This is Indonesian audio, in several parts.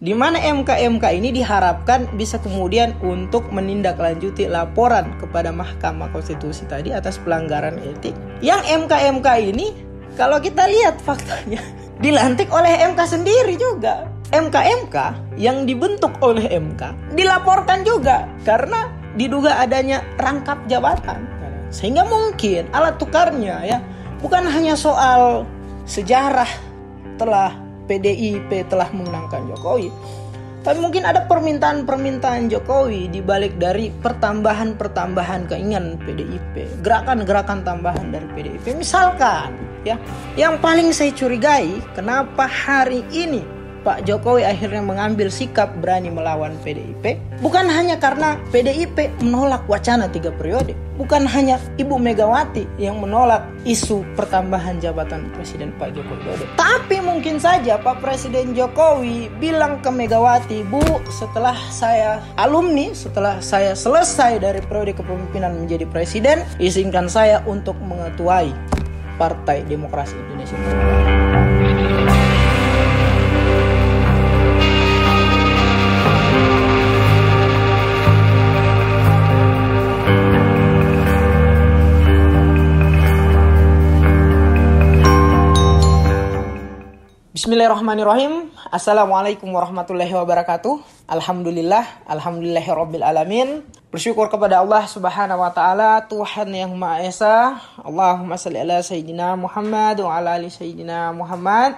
di mana MK ini diharapkan bisa kemudian untuk menindaklanjuti laporan kepada Mahkamah Konstitusi tadi atas pelanggaran etik. Yang MK ini kalau kita lihat faktanya dilantik oleh MK sendiri juga. MK yang dibentuk oleh MK dilaporkan juga karena diduga adanya rangkap jabatan. Sehingga mungkin alat tukarnya ya bukan hanya soal sejarah telah PDIP telah memenangkan Jokowi, tapi mungkin ada permintaan Jokowi di balik dari pertambahan keinginan PDIP, gerakan-gerakan tambahan dari PDIP. Misalkan ya, yang paling saya curigai kenapa hari ini Pak Jokowi akhirnya mengambil sikap berani melawan PDIP, bukan hanya karena PDIP menolak wacana 3 periode, bukan hanya Ibu Megawati yang menolak isu pertambahan jabatan Presiden Pak Joko Widodo, tapi mungkin saja Pak Presiden Jokowi bilang ke Megawati, Bu, setelah saya alumni, setelah saya selesai dari periode kepemimpinan menjadi presiden, izinkan saya untuk mengetuai Partai Demokrasi Indonesia. Bismillahirrahmanirrahim. Assalamualaikum warahmatullahi wabarakatuh. Alhamdulillahirabbil alamin. Bersyukur kepada Allah Subhanahu wa taala, Tuhan yang Maha Esa. Allahumma shalli ala sayyidina Muhammad wa ala ali sayyidina Muhammad.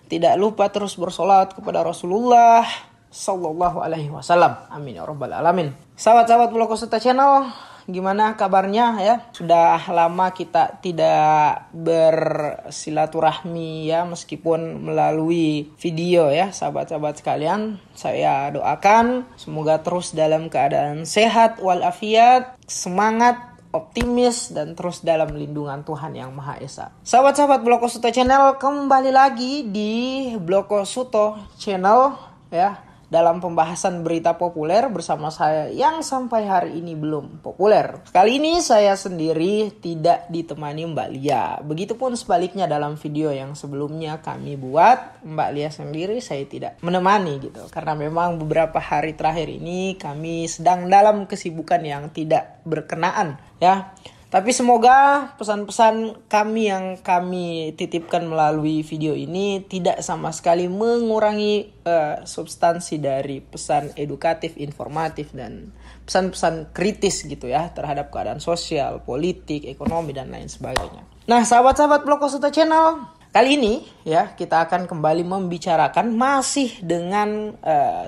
Tidak lupa terus bersolawat kepada Rasulullah sallallahu alaihi wasallam. Amin ya rabbal alamin. Sahabat-sahabat Bloko Suta Channel, gimana kabarnya ya? Sudah lama kita tidak bersilaturahmi ya, meskipun melalui video ya, sahabat-sahabat sekalian. Saya doakan semoga terus dalam keadaan sehat walafiat, semangat, optimis, dan terus dalam lindungan Tuhan yang Maha Esa. Sahabat-sahabat Bloko Suto Channel, kembali lagi di Bloko Suto Channel ya, dalam pembahasan berita populer bersama saya yang sampai hari ini belum populer. Kali ini saya sendiri tidak ditemani Mbak Lia. Begitupun sebaliknya dalam video yang sebelumnya kami buat, Mbak Lia sendiri saya tidak menemani gitu. Karena memang beberapa hari terakhir ini kami sedang dalam kesibukan yang tidak berkenaan ya. Tapi semoga pesan-pesan kami yang kami titipkan melalui video ini tidak sama sekali mengurangi substansi dari pesan edukatif, informatif, dan pesan-pesan kritis gitu ya terhadap keadaan sosial, politik, ekonomi, dan lain sebagainya. Nah, sahabat-sahabat Bloko Suta Channel, kali ini ya kita akan kembali membicarakan masih dengan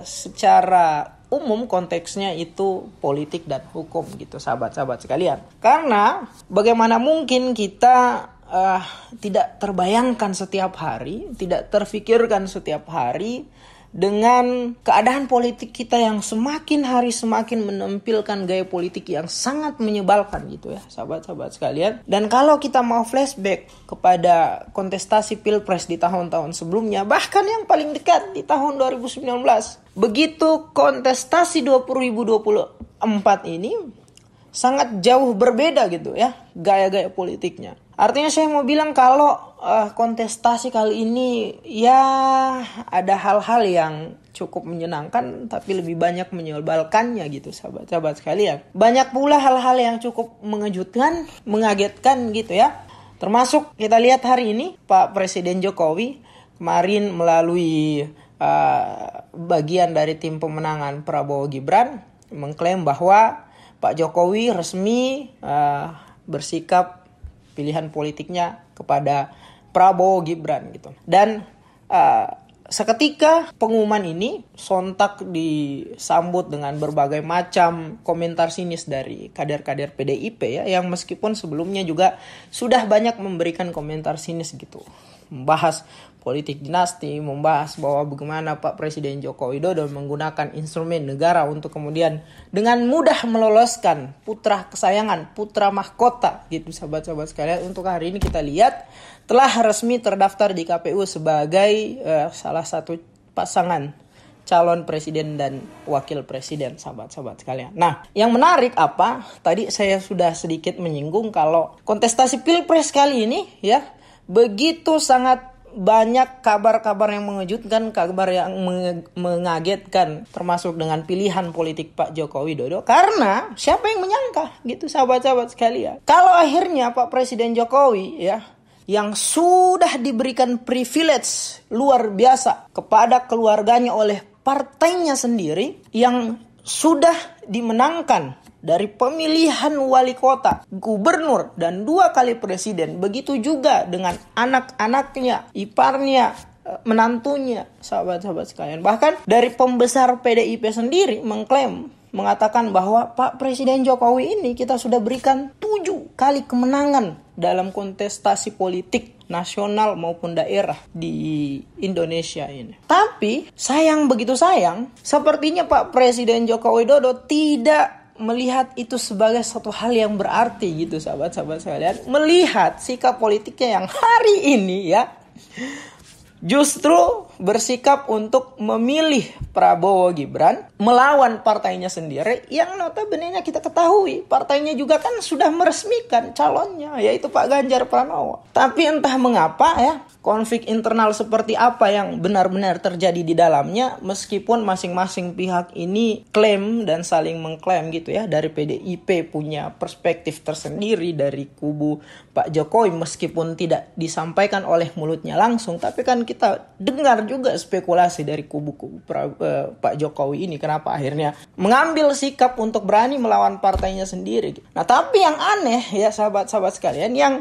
secara umum konteksnya itu politik dan hukum gitu sahabat-sahabat sekalian. Karena bagaimana mungkin kita tidak terbayangkan setiap hari, tidak terfikirkan setiap hari dengan keadaan politik kita yang semakin hari semakin menampilkan gaya politik yang sangat menyebalkan gitu ya sahabat-sahabat sekalian. Dan kalau kita mau flashback kepada kontestasi Pilpres di tahun-tahun sebelumnya, bahkan yang paling dekat di tahun 2019, begitu kontestasi 2024 ini sangat jauh berbeda gitu ya gaya-gaya politiknya. Artinya saya mau bilang kalau kontestasi kali ini ya ada hal-hal yang cukup menyenangkan tapi lebih banyak menyebalkannya gitu sahabat-sahabat sekalian. Banyak pula hal-hal yang cukup mengejutkan, mengagetkan gitu ya. Termasuk kita lihat hari ini Pak Presiden Jokowi kemarin melalui bagian dari tim pemenangan Prabowo Gibran mengklaim bahwa Pak Jokowi resmi bersikap pilihan politiknya kepada Prabowo Gibran gitu. Dan seketika pengumuman ini sontak disambut dengan berbagai macam komentar sinis dari kader-kader PDIP ya, yang meskipun sebelumnya juga sudah banyak memberikan komentar sinis gitu, membahas politik dinasti, membahas bahwa bagaimana Pak Presiden Joko Widodo menggunakan instrumen negara untuk kemudian dengan mudah meloloskan putra kesayangan, putra mahkota gitu sahabat-sahabat sekalian. Untuk hari ini kita lihat telah resmi terdaftar di KPU sebagai salah satu pasangan calon presiden dan wakil presiden sahabat-sahabat sekalian. Nah, yang menarik apa? Tadi saya sudah sedikit menyinggung kalau kontestasi Pilpres kali ini ya begitu sangat banyak kabar-kabar yang mengejutkan, kabar yang mengagetkan, termasuk dengan pilihan politik Pak Joko Widodo. Karena siapa yang menyangka gitu sahabat-sahabat sekalian, kalau akhirnya Pak Presiden Jokowi ya, yang sudah diberikan privilege luar biasa kepada keluarganya oleh partainya sendiri, yang sudah dimenangkan dari pemilihan wali kota, gubernur, dan 2 kali presiden. Begitu juga dengan anak-anaknya, iparnya, menantunya, sahabat-sahabat sekalian. Bahkan dari pembesar PDIP sendiri mengatakan bahwa Pak Presiden Jokowi ini kita sudah berikan 7 kali kemenangan dalam kontestasi politik nasional maupun daerah di Indonesia ini. Tapi begitu sayang, sepertinya Pak Presiden Joko Widodo tidak melihat itu sebagai satu hal yang berarti gitu sahabat-sahabat sekalian. Melihat sikap politiknya yang hari ini ya, justru bersikap untuk memilih Prabowo Gibran melawan partainya sendiri, yang notabene kita ketahui partainya juga kan sudah meresmikan calonnya, yaitu Pak Ganjar Pranowo. Tapi entah mengapa ya, konflik internal seperti apa yang benar-benar terjadi di dalamnya, meskipun masing-masing pihak ini klaim dan saling mengklaim gitu ya. Dari PDIP punya perspektif tersendiri dari kubu Pak Jokowi, meskipun tidak disampaikan oleh mulutnya langsung, tapi kan kita dengar juga spekulasi dari kubu-kubu Pak Jokowi ini, kenapa akhirnya mengambil sikap untuk berani melawan partainya sendiri. Nah, tapi yang aneh ya sahabat-sahabat sekalian, yang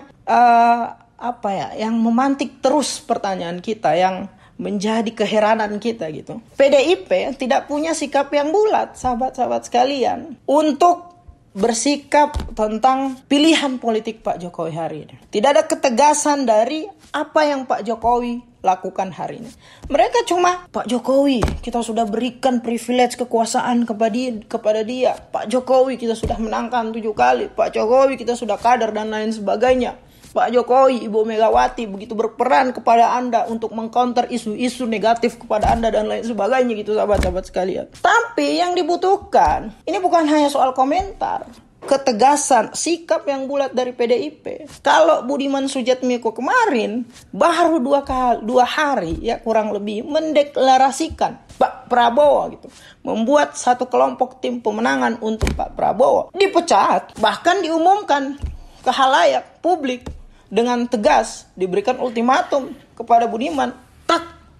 yang memantik terus pertanyaan kita, yang menjadi keheranan kita gitu. PDIP tidak punya sikap yang bulat sahabat-sahabat sekalian untuk bersikap tentang pilihan politik Pak Jokowi hari ini. Tidak ada ketegasan dari apa yang Pak Jokowi lakukan hari ini. Mereka cuma, Pak Jokowi kita sudah berikan privilege kekuasaan kepada dia. Pak Jokowi kita sudah menangkan 7 kali. Pak Jokowi kita sudah kader dan lain sebagainya. Pak Jokowi, Ibu Megawati begitu berperan kepada Anda untuk mengcounter isu-isu negatif kepada Anda dan lain sebagainya gitu sahabat-sahabat sekalian. Tapi yang dibutuhkan ini bukan hanya soal komentar, ketegasan, sikap yang bulat dari PDIP. Kalau Budiman Sujatmiko kemarin baru 2 hari ya kurang lebih mendeklarasikan Pak Prabowo gitu, membuat satu kelompok tim pemenangan untuk Pak Prabowo, dipecat, bahkan diumumkan ke khalayak publik dengan tegas, diberikan ultimatum kepada Budiman,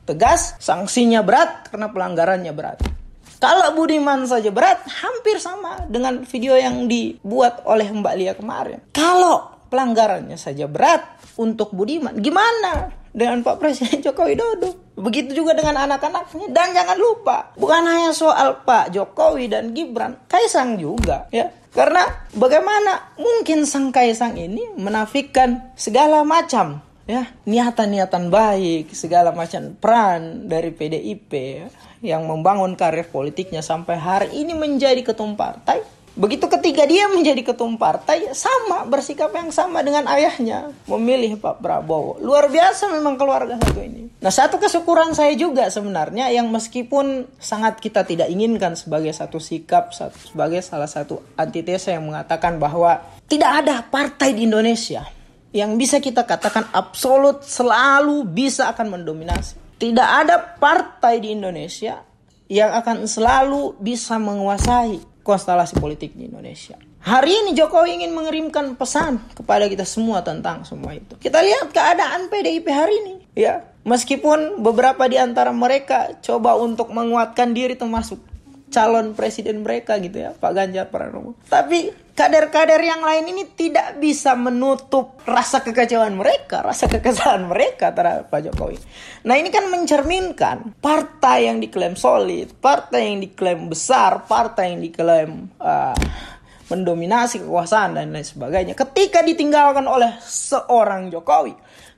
tegas, sanksinya berat karena pelanggarannya berat. Kalau Budiman saja berat, hampir sama dengan video yang dibuat oleh Mbak Lia kemarin. Kalau pelanggarannya saja berat untuk Budiman, gimana dengan Pak Presiden Joko Widodo? Begitu juga dengan anak-anaknya. Dan jangan lupa, bukan hanya soal Pak Jokowi dan Gibran, Kaisang juga ya. Karena bagaimana mungkin sang Kaisang ini menafikan segala macam ya niatan-niatan baik, segala macam peran dari PDIP ya, yang membangun karir politiknya sampai hari ini menjadi ketum partai. Begitu ketika dia menjadi ketum partai, sama bersikap yang sama dengan ayahnya, memilih Pak Prabowo. Luar biasa memang keluarga satu ini. Nah, satu kesyukuran saya juga sebenarnya, yang meskipun sangat kita tidak inginkan sebagai satu sikap, sebagai salah satu antitesa yang mengatakan bahwa tidak ada partai di Indonesia yang bisa kita katakan absolut selalu bisa akan mendominasi. Tidak ada partai di Indonesia yang akan selalu bisa menguasai konstelasi politik di Indonesia. Hari ini Jokowi ingin mengirimkan pesan kepada kita semua tentang semua itu. Kita lihat keadaan PDIP hari ini ya. Meskipun beberapa di antara mereka coba untuk menguatkan diri termasuk calon presiden mereka gitu ya, Pak Ganjar Pranowo. Tapi kader-kader yang lain ini tidak bisa menutup rasa kekecewaan mereka, rasa kekesalan mereka terhadap Pak Jokowi. Nah, ini kan mencerminkan partai yang diklaim solid, partai yang diklaim besar, partai yang diklaim mendominasi kekuasaan dan lain sebagainya. Ketika ditinggalkan oleh seorang Jokowi,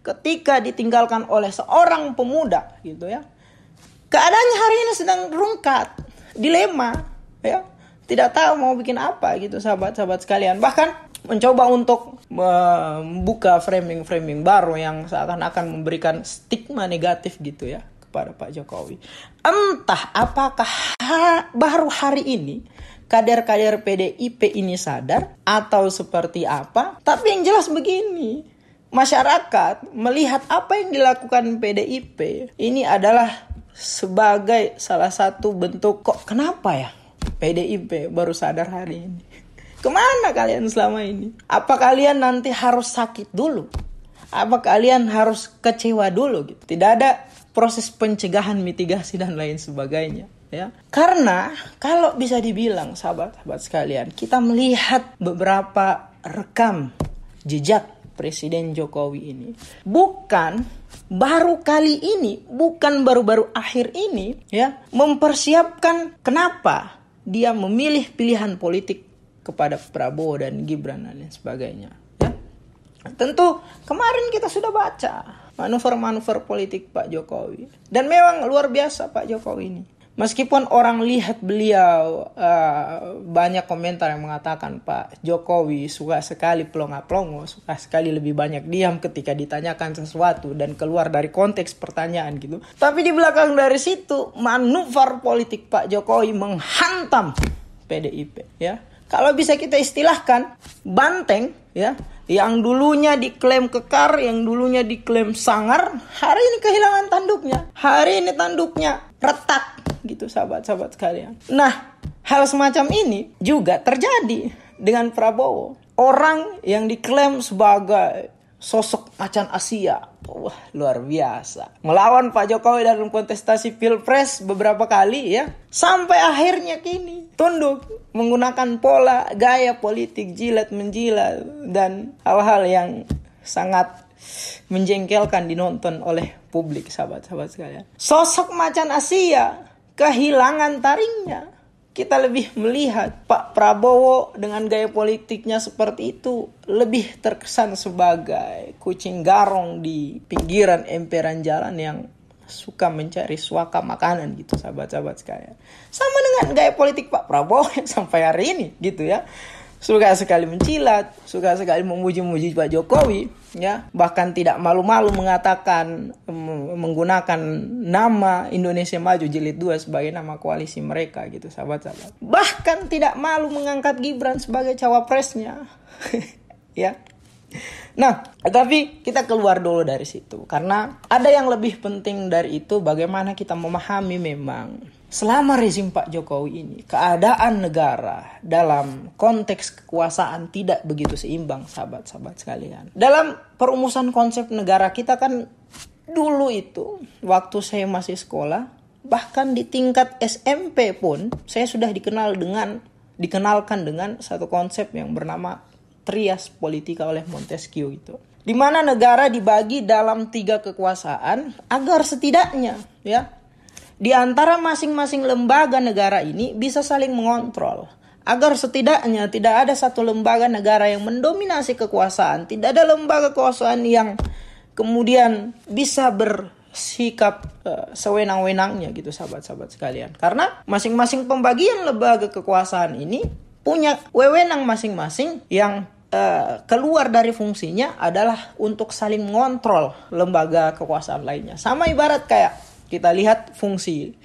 ketika ditinggalkan oleh seorang pemuda gitu ya, keadaannya hari ini sedang rungkat, dilema ya. Tidak tahu mau bikin apa gitu sahabat-sahabat sekalian. Bahkan mencoba untuk membuka framing-framing baru yang seakan-akan memberikan stigma negatif gitu ya kepada Pak Jokowi. Entah apakah baru hari ini kader-kader PDIP ini sadar atau seperti apa. Tapi yang jelas begini, masyarakat melihat apa yang dilakukan PDIP ini adalah sebagai salah satu bentuk, kok kenapa ya PDIP baru sadar hari ini? Kemana kalian selama ini? Apa kalian nanti harus sakit dulu? Apa kalian harus kecewa dulu gitu? Tidak ada proses pencegahan, mitigasi dan lain sebagainya, ya. Karena kalau bisa dibilang sahabat-sahabat sekalian, kita melihat beberapa rekam jejak Presiden Jokowi ini bukan baru kali ini, bukan baru-baru akhir ini, ya, mempersiapkan kenapa dia memilih pilihan politik kepada Prabowo dan Gibran dan lain sebagainya, ya. Tentu kemarin kita sudah baca manuver-manuver politik Pak Jokowi, dan memang luar biasa Pak Jokowi ini. Meskipun orang lihat beliau banyak komentar yang mengatakan Pak Jokowi suka sekali pelongo-pelongo, suka sekali lebih banyak diam ketika ditanyakan sesuatu dan keluar dari konteks pertanyaan gitu. Tapi di belakang dari situ manuver politik Pak Jokowi menghantam PDIP, ya. Kalau bisa kita istilahkan banteng, ya, yang dulunya diklaim kekar, yang dulunya diklaim sangar, hari ini kehilangan tanduknya. Hari ini tanduknya retak gitu sahabat-sahabat sekalian. Nah, hal semacam ini juga terjadi dengan Prabowo. Orang yang diklaim sebagai sosok macan Asia, wah luar biasa, melawan Pak Jokowi dalam kontestasi Pilpres beberapa kali, ya, sampai akhirnya kini tunduk menggunakan pola gaya politik jilat menjilat dan hal-hal yang sangat menjengkelkan dinonton oleh publik sahabat-sahabat sekalian. Sosok macan Asia kehilangan taringnya. Kita lebih melihat Pak Prabowo dengan gaya politiknya seperti itu lebih terkesan sebagai kucing garong di pinggiran emperan jalan yang suka mencari suaka makanan gitu sahabat-sahabat sekalian. Sama dengan gaya politik Pak Prabowo yang sampai hari ini gitu, ya. Suka sekali mencilat, suka sekali memuji-muji Pak Jokowi, ya. Bahkan tidak malu-malu mengatakan, menggunakan nama Indonesia Maju Jilid 2 sebagai nama koalisi mereka gitu sahabat-sahabat. Bahkan tidak malu mengangkat Gibran sebagai cawapresnya. Ya. Nah, tapi kita keluar dulu dari situ karena ada yang lebih penting dari itu, bagaimana kita memahami memang selama rezim Pak Jokowi ini keadaan negara dalam konteks kekuasaan tidak begitu seimbang sahabat-sahabat sekalian. Dalam perumusan konsep negara kita kan dulu itu waktu saya masih sekolah, bahkan di tingkat SMP pun saya sudah dikenalkan dengan satu konsep yang bernama trias politika oleh Montesquieu itu. Di mana negara dibagi dalam 3 kekuasaan agar setidaknya, ya, di antara masing-masing lembaga negara ini bisa saling mengontrol. Agar setidaknya tidak ada satu lembaga negara yang mendominasi kekuasaan. Tidak ada lembaga kekuasaan yang kemudian bisa bersikap sewenang-wenangnya gitu sahabat-sahabat sekalian. Karena masing-masing pembagian lembaga kekuasaan ini punya wewenang masing-masing yang keluar dari fungsinya adalah untuk saling mengontrol lembaga kekuasaan lainnya. Sama ibarat kayak kita lihat fungsi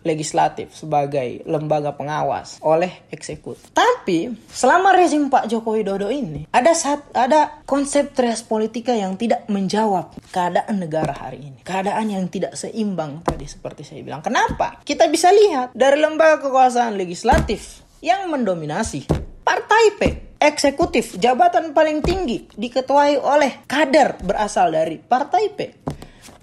legislatif sebagai lembaga pengawas oleh eksekutif. Tapi selama rezim Pak Joko Widodo ini ada konsep trias politika yang tidak menjawab keadaan negara hari ini. Keadaan yang tidak seimbang tadi seperti saya bilang. Kenapa? Kita bisa lihat dari lembaga kekuasaan legislatif yang mendominasi Partai P, eksekutif, jabatan paling tinggi diketuai oleh kader berasal dari Partai P.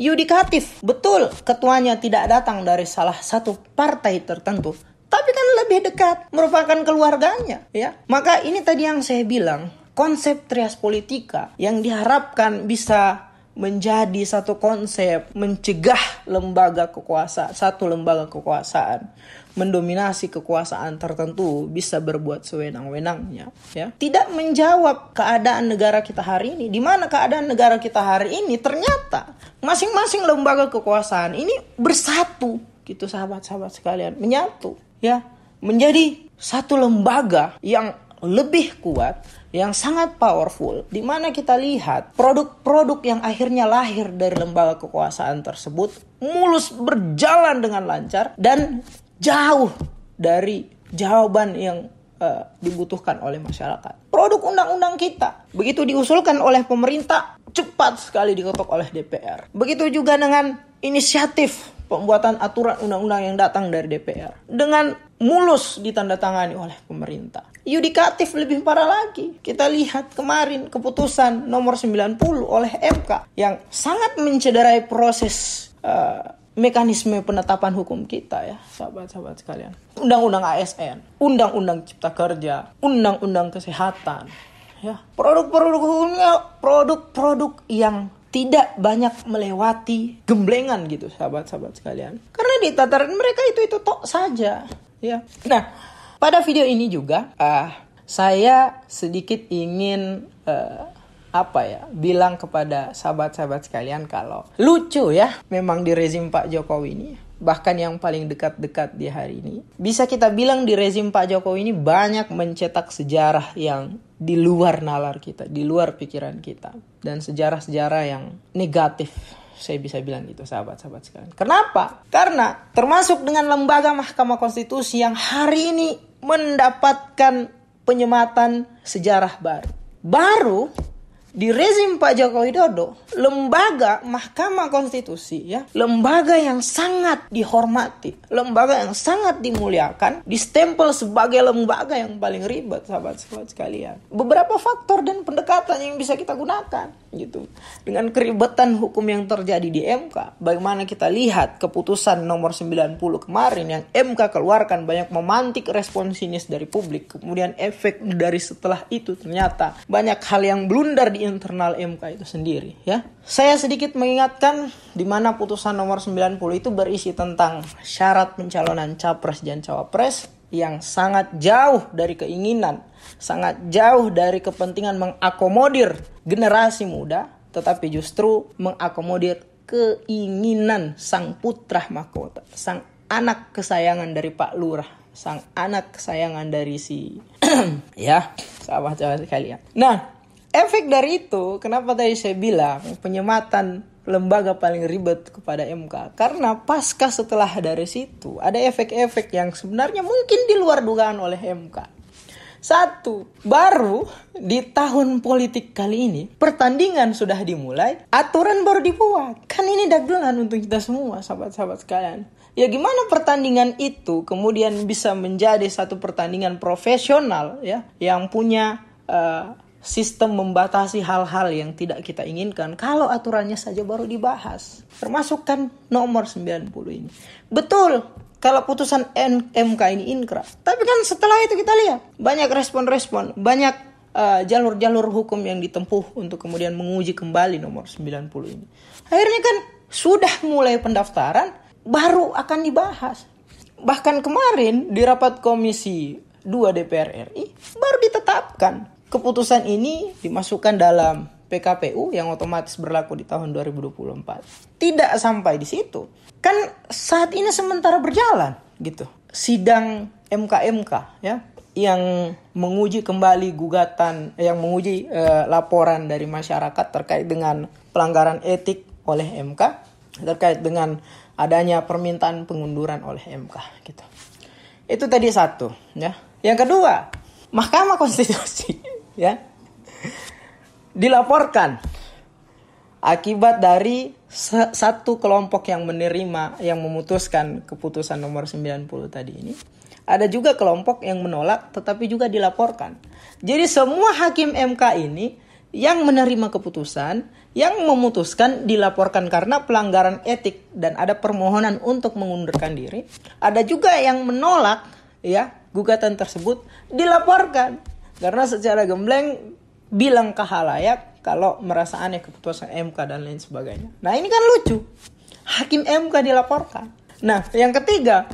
Yudikatif, betul ketuanya tidak datang dari salah satu partai tertentu, tapi kan lebih dekat, merupakan keluarganya, ya. Maka ini tadi yang saya bilang, konsep trias politika yang diharapkan bisa menjadi satu konsep mencegah satu lembaga kekuasaan mendominasi kekuasaan tertentu bisa berbuat sewenang-wenangnya, ya. Tidak menjawab keadaan negara kita hari ini, di mana keadaan negara kita hari ini ternyata masing-masing lembaga kekuasaan ini bersatu gitu sahabat-sahabat sekalian, menyatu, ya, menjadi satu lembaga yang lebih kuat, yang sangat powerful, di mana kita lihat produk-produk yang akhirnya lahir dari lembaga kekuasaan tersebut mulus berjalan dengan lancar dan jauh dari jawaban yang dibutuhkan oleh masyarakat. Produk undang-undang kita begitu diusulkan oleh pemerintah, cepat sekali diketok oleh DPR. Begitu juga dengan inisiatif pembuatan aturan undang-undang yang datang dari DPR, dengan mulus ditandatangani oleh pemerintah. Yudikatif lebih parah lagi. Kita lihat kemarin keputusan nomor 90 oleh MK yang sangat mencederai proses mekanisme penetapan hukum kita ya, sahabat-sahabat sekalian. Undang-undang ASN, Undang-undang Cipta Kerja, Undang-undang Kesehatan, ya. Produk-produk hukumnya, produk-produk yang tidak banyak melewati gemblengan gitu, sahabat-sahabat sekalian. Karena di tataran mereka itu tok saja, ya. Nah, pada video ini juga saya sedikit ingin bilang kepada sahabat-sahabat sekalian kalau lucu ya memang di rezim Pak Jokowi ini, bahkan yang paling dekat-dekat di hari ini, bisa kita bilang di rezim Pak Jokowi ini banyak mencetak sejarah yang di luar nalar kita, di luar pikiran kita, dan sejarah-sejarah yang negatif. Saya bisa bilang gitu, sahabat-sahabat sekalian. Kenapa? Karena termasuk dengan lembaga Mahkamah Konstitusi yang hari ini mendapatkan penyematan sejarah baru. Baru di rezim Pak Joko Widodo, lembaga Mahkamah Konstitusi ya, lembaga yang sangat dihormati, lembaga yang sangat dimuliakan, distempel sebagai lembaga yang paling ribet, sahabat-sahabat sekalian. Beberapa faktor dan pendekatan yang bisa kita gunakan gitu. Dengan keribetan hukum yang terjadi di MK, bagaimana kita lihat keputusan nomor 90 kemarin yang MK keluarkan banyak memantik respon sinis dari publik. Kemudian efek dari setelah itu ternyata banyak hal yang blunder di internal MK itu sendiri ya. Saya sedikit mengingatkan di mana putusan nomor 90 itu berisi tentang syarat pencalonan capres dan cawapres yang sangat jauh dari keinginan, sangat jauh dari kepentingan mengakomodir generasi muda, tetapi justru mengakomodir keinginan sang putra mahkota, sang anak kesayangan dari Pak Lurah, sang anak kesayangan dari si ya, sahabat-sahabat sekalian. Nah, efek dari itu, kenapa tadi saya bilang penyematan lembaga paling ribet kepada MK? Karena pasca setelah dari situ ada efek-efek yang sebenarnya mungkin di luar dugaan oleh MK. Satu, baru di tahun politik kali ini pertandingan sudah dimulai, aturan baru dibuat. Kan ini dagelan untuk kita semua, sahabat-sahabat sekalian. Ya gimana pertandingan itu kemudian bisa menjadi satu pertandingan profesional ya, yang punya sistem membatasi hal-hal yang tidak kita inginkan kalau aturannya saja baru dibahas. Termasuk kan nomor 90 ini. Betul, kalau putusan MK ini inkrah. Tapi kan setelah itu kita lihat banyak respon-respon, banyak jalur-jalur hukum yang ditempuh untuk kemudian menguji kembali nomor 90 ini. Akhirnya kan sudah mulai pendaftaran, baru akan dibahas. Bahkan kemarin di rapat Komisi 2 DPR RI baru ditetapkan keputusan ini dimasukkan dalam PKPU yang otomatis berlaku di tahun 2024. Tidak sampai di situ. Kan saat ini sementara berjalan gitu. Sidang MK ya yang menguji kembali gugatan, yang menguji laporan dari masyarakat terkait dengan pelanggaran etik oleh MK, terkait dengan adanya permintaan pengunduran oleh MK gitu. Itu tadi satu ya. Yang kedua, Mahkamah Konstitusi ya dilaporkan akibat dari satu kelompok yang menerima, yang memutuskan keputusan nomor 90 tadi ini. Ada juga kelompok yang menolak tetapi juga dilaporkan. Jadi semua hakim MK ini yang menerima keputusan, yang memutuskan dilaporkan karena pelanggaran etik dan ada permohonan untuk mengundurkan diri. Ada juga yang menolak ya gugatan tersebut dilaporkan karena secara gembleng bilang ke khalayak kalau merasa aneh keputusan MK dan lain sebagainya. Nah ini kan lucu, hakim MK dilaporkan. Nah yang ketiga,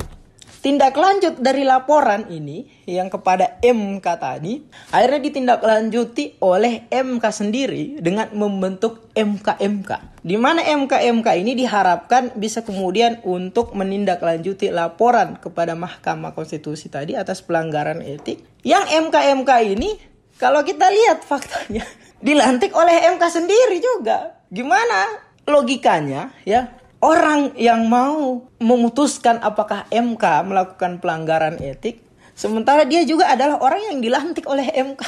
tindak lanjut dari laporan ini yang kepada MK tadi akhirnya ditindaklanjuti oleh MK sendiri dengan membentuk MK-MK. Di mana MK-MK ini diharapkan bisa kemudian untuk menindaklanjuti laporan kepada Mahkamah Konstitusi tadi atas pelanggaran etik. Yang MK-MK ini kalau kita lihat faktanya dilantik oleh MK sendiri juga. Gimana logikanya ya? Orang yang mau memutuskan apakah MK melakukan pelanggaran etik Sementara dia juga adalah orang yang dilantik oleh MK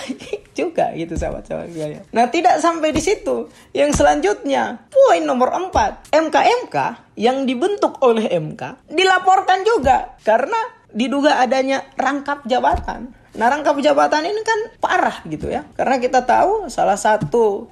juga gitu sahabat-sahabat sekalian. Nah, tidak sampai di situ. Yang selanjutnya, poin nomor 4, MK-MK yang dibentuk oleh MK dilaporkan juga karena diduga adanya rangkap jabatan. Nah, rangkap jabatan ini kan parah gitu ya. Karena kita tahu salah satu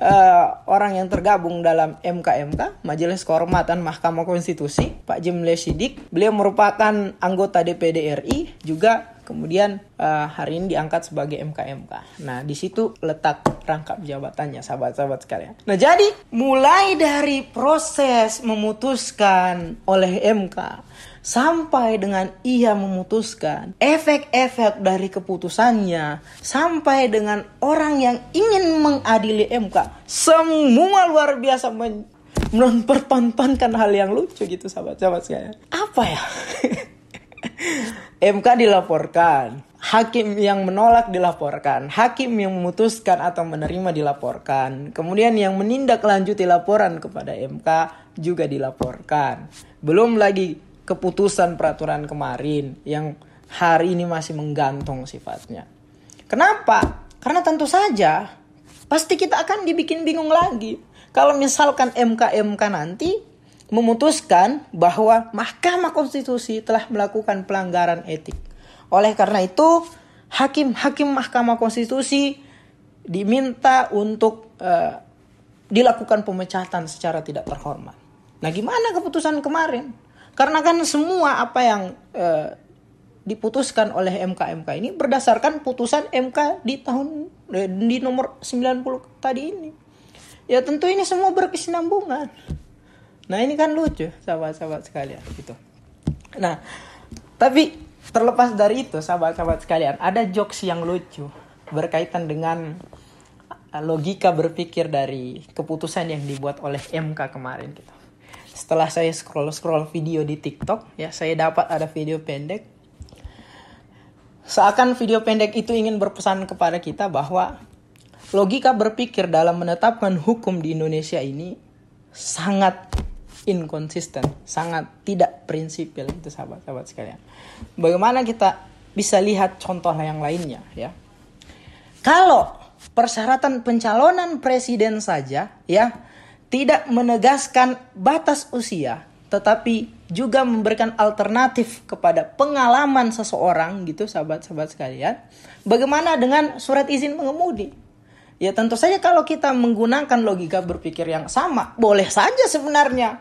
orang yang tergabung dalam MK-MK, Majelis Kehormatan Mahkamah Konstitusi, Pak Jimli Siddiq, beliau merupakan anggota DPD RI, juga kemudian hari ini diangkat sebagai MK-MK. Nah, di situ letak rangkap jabatannya, sahabat-sahabat sekalian. Nah, jadi mulai dari proses memutuskan oleh MK sampai dengan ia memutuskan, efek-efek dari keputusannya, sampai dengan orang yang ingin mengadili MK, semua luar biasa mempertontonkan hal yang lucu gitu sahabat-sahabat sekalian. Apa ya? MK dilaporkan, hakim yang menolak dilaporkan, hakim yang memutuskan atau menerima dilaporkan, kemudian yang menindaklanjuti laporan kepada MK juga dilaporkan. Belum lagi keputusan peraturan kemarin yang hari ini masih menggantung sifatnya. Kenapa? Karena tentu saja pasti kita akan dibikin bingung lagi. Kalau misalkan MK-MK nanti memutuskan bahwa Mahkamah Konstitusi telah melakukan pelanggaran etik. Oleh karena itu, hakim-hakim Mahkamah Konstitusi diminta untuk dilakukan pemecatan secara tidak terhormat. Nah, gimana keputusan kemarin? Karena kan semua apa yang diputuskan oleh MK-MK ini berdasarkan putusan MK di nomor 90 tadi ini. Ya tentu ini semua berkesinambungan. Nah, ini kan lucu sahabat-sahabat sekalian gitu. Nah, tapi terlepas dari itu sahabat-sahabat sekalian, ada jokes yang lucu berkaitan dengan logika berpikir dari keputusan yang dibuat oleh MK kemarin gitu. Setelah saya scroll video di TikTok, ya saya dapat ada video pendek. Seakan video pendek itu ingin berpesan kepada kita bahwa logika berpikir dalam menetapkan hukum di Indonesia ini sangat inkonsisten, sangat tidak prinsipil itu sahabat-sahabat sekalian. Bagaimana kita bisa lihat contoh yang lainnya ya. Kalau persyaratan pencalonan presiden saja ya tidak menegaskan batas usia, tetapi juga memberikan alternatif kepada pengalaman seseorang gitu sahabat-sahabat sekalian. Bagaimana dengan surat izin mengemudi? Ya tentu saja kalau kita menggunakan logika berpikir yang sama, boleh saja sebenarnya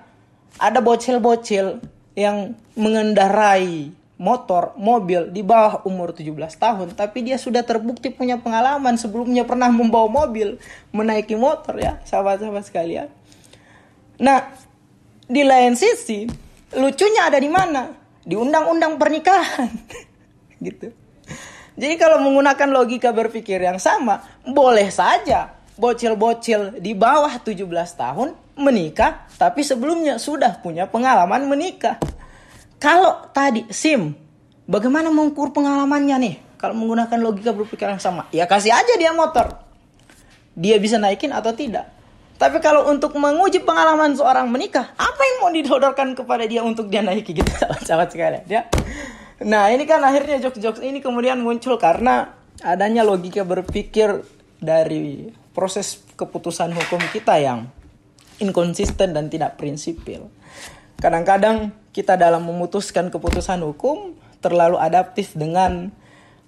ada bocil-bocil yang mengendarai motor, mobil di bawah umur 17 tahun, tapi dia sudah terbukti punya pengalaman sebelumnya pernah membawa mobil, menaiki motor ya sahabat-sahabat sekalian. Nah, di lain sisi, lucunya ada di mana? Di undang-undang pernikahan. Gitu. Jadi kalau menggunakan logika berpikir yang sama, boleh saja bocil-bocil di bawah 17 tahun menikah, tapi sebelumnya sudah punya pengalaman menikah. Kalau tadi SIM, bagaimana mengukur pengalamannya nih? Kalau menggunakan logika berpikir yang sama, ya kasih aja dia motor. Dia bisa naikin atau tidak. Tapi kalau untuk menguji pengalaman seorang menikah, apa yang mau didodorkan kepada dia untuk dia naiki gitu sahabat-sahabat sekalian ya. Nah, ini kan akhirnya jokes-jokes ini kemudian muncul karena adanya logika berpikir dari proses keputusan hukum kita yang inkonsisten dan tidak prinsipil. Kadang-kadang kita dalam memutuskan keputusan hukum terlalu adaptif dengan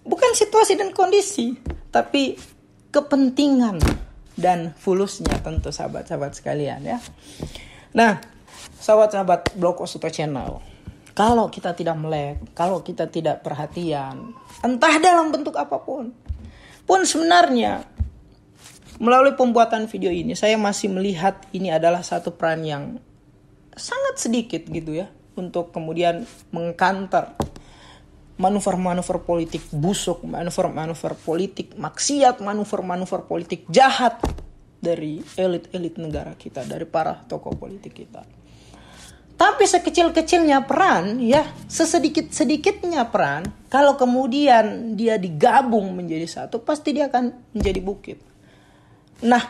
bukan situasi dan kondisi, tapi kepentingan dan fulusnya tentu sahabat-sahabat sekalian ya. Nah, sahabat-sahabat Blog Osuto Channel, kalau kita tidak melek, kalau kita tidak perhatian, entah dalam bentuk apapun, pun sebenarnya melalui pembuatan video ini saya masih melihat ini adalah satu peran yang sangat sedikit gitu ya, untuk kemudian mengkanter manuver-manuver politik busuk, manuver-manuver politik maksiat, manuver-manuver politik jahat dari elit-elit negara kita, dari para tokoh politik kita. Tapi sekecil-kecilnya peran ya, sesedikit-sedikitnya peran, kalau kemudian dia digabung menjadi satu, pasti dia akan menjadi bukit. Nah,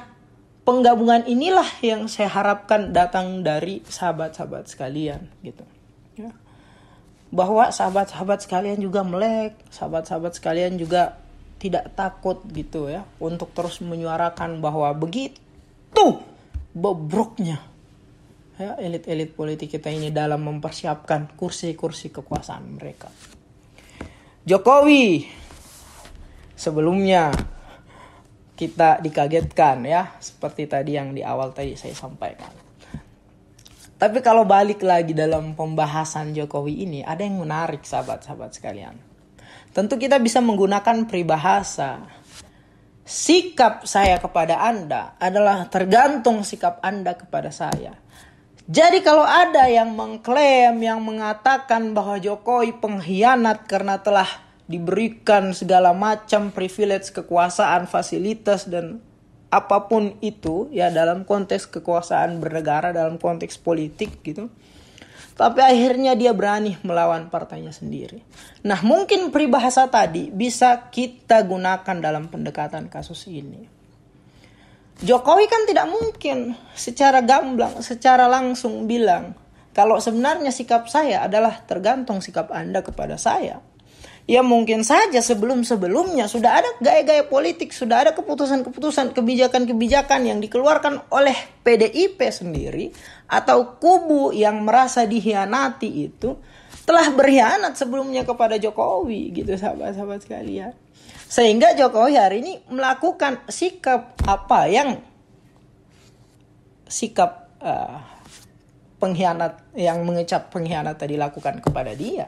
penggabungan inilah yang saya harapkan datang dari sahabat-sahabat sekalian gitu. Ya. bahwa sahabat-sahabat sekalian juga melek, sahabat-sahabat sekalian juga tidak takut gitu ya untuk terus menyuarakan bahwa begitu bobroknya ya elit-elit politik kita ini dalam mempersiapkan kursi-kursi kekuasaan mereka. Jokowi sebelumnya kita dikagetkan ya, seperti tadi yang di awal tadi saya sampaikan. Tapi kalau balik lagi dalam pembahasan Jokowi ini, ada yang menarik sahabat-sahabat sekalian. Tentu kita bisa menggunakan peribahasa. Sikap saya kepada Anda adalah tergantung sikap Anda kepada saya. Jadi kalau ada yang mengklaim, yang mengatakan bahwa Jokowi pengkhianat karena telah diberikan segala macam privilege, kekuasaan, fasilitas dan apapun itu ya dalam konteks kekuasaan bernegara, dalam konteks politik gitu. Tapi akhirnya dia berani melawan partainya sendiri. Nah, mungkin peribahasa tadi bisa kita gunakan dalam pendekatan kasus ini. Jokowi kan tidak mungkin secara gamblang, secara langsung bilang kalau sebenarnya sikap saya adalah tergantung sikap Anda kepada saya. Ya mungkin saja sebelum-sebelumnya sudah ada gaya-gaya politik, sudah ada keputusan-keputusan, kebijakan-kebijakan yang dikeluarkan oleh PDIP sendiri atau kubu yang merasa dikhianati itu telah berkhianat sebelumnya kepada Jokowi gitu sahabat-sahabat sekalian. Sehingga Jokowi hari ini melakukan sikap pengkhianat yang mengecap pengkhianat tadi lakukan kepada dia.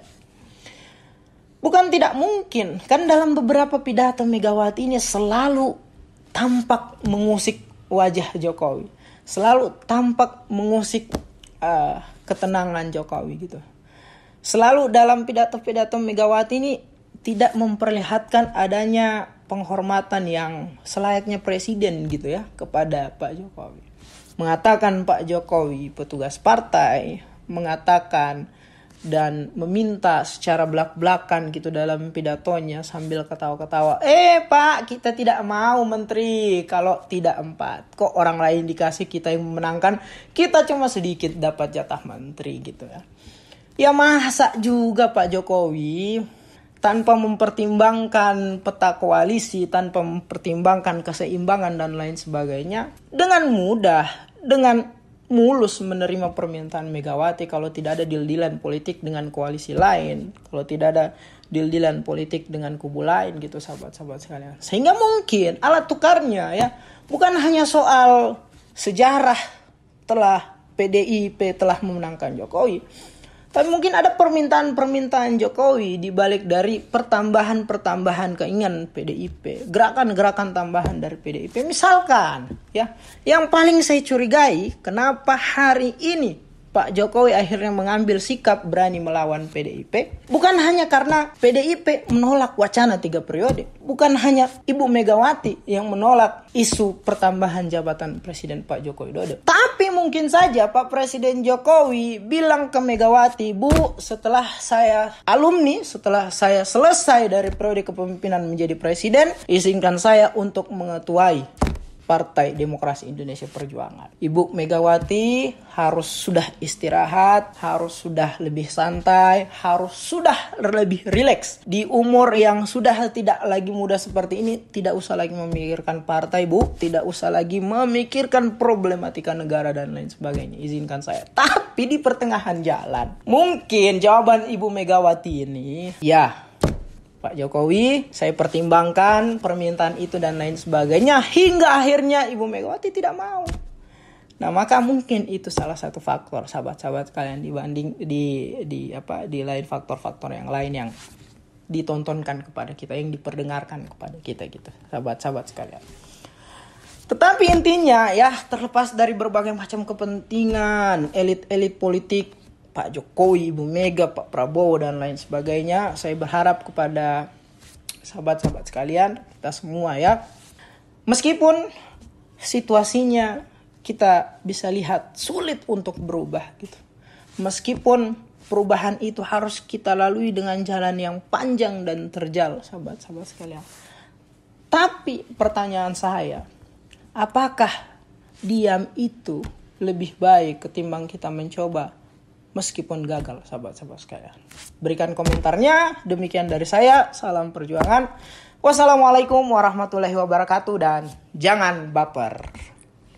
Bukan tidak mungkin, kan dalam beberapa pidato Megawati ini selalu tampak mengusik wajah Jokowi. Selalu tampak mengusik ketenangan Jokowi gitu. Selalu dalam pidato-pidato Megawati ini tidak memperlihatkan adanya penghormatan yang selayaknya presiden gitu ya kepada Pak Jokowi. Mengatakan Pak Jokowi petugas partai, mengatakan dan meminta secara belak-belakan gitu dalam pidatonya sambil ketawa-ketawa. Pak, kita tidak mau menteri kalau tidak 4. Kok orang lain dikasih, kita yang memenangkan, kita cuma sedikit dapat jatah menteri gitu ya. Ya masa juga Pak Jokowi tanpa mempertimbangkan peta koalisi, tanpa mempertimbangkan keseimbangan dan lain sebagainya, dengan mudah, dengan mulus menerima permintaan Megawati kalau tidak ada deal-dealan politik dengan koalisi lain, kalau tidak ada deal-dealan politik dengan kubu lain gitu sahabat-sahabat sekalian. Sehingga mungkin alat tukarnya ya bukan hanya soal sejarah telah PDIP telah memenangkan Jokowi, tapi mungkin ada permintaan-permintaan Jokowi di balik dari pertambahan keinginan PDIP, gerakan-gerakan tambahan dari PDIP. Misalkan, ya, yang paling saya curigai, kenapa hari ini Pak Jokowi akhirnya mengambil sikap berani melawan PDIP, bukan hanya karena PDIP menolak wacana 3 periode, bukan hanya Ibu Megawati yang menolak isu pertambahan jabatan Presiden Pak Joko Widodo, tapi mungkin saja Pak Presiden Jokowi bilang ke Megawati, Bu, setelah saya alumni, setelah saya selesai dari periode kepemimpinan menjadi presiden, izinkan saya untuk mengetuai Partai Demokrasi Indonesia Perjuangan. Ibu Megawati harus sudah istirahat, harus sudah lebih santai, harus sudah lebih rileks. Di umur yang sudah tidak lagi muda seperti ini, tidak usah lagi memikirkan partai, Bu. Tidak usah lagi memikirkan problematika negara dan lain sebagainya. Izinkan saya. Tapi di pertengahan jalan, mungkin jawaban Ibu Megawati ini, ya Pak Jokowi, saya pertimbangkan permintaan itu dan lain sebagainya, hingga akhirnya Ibu Megawati tidak mau. Nah, maka mungkin itu salah satu faktor sahabat-sahabat kalian dibanding di lain faktor-faktor yang lain yang ditontonkan kepada kita, yang diperdengarkan kepada kita gitu, sahabat-sahabat sekalian. Tetapi intinya ya, terlepas dari berbagai macam kepentingan elit-elit politik Pak Jokowi, Ibu Mega, Pak Prabowo, dan lain sebagainya, saya berharap kepada sahabat-sahabat sekalian, kita semua ya, meskipun situasinya kita bisa lihat sulit untuk berubah gitu, meskipun perubahan itu harus kita lalui dengan jalan yang panjang dan terjal, sahabat-sahabat sekalian. Tapi pertanyaan saya, apakah diam itu lebih baik ketimbang kita mencoba meskipun gagal, sahabat-sahabat sekalian. Berikan komentarnya. Demikian dari saya. Salam perjuangan. Wassalamualaikum warahmatullahi wabarakatuh dan jangan baper.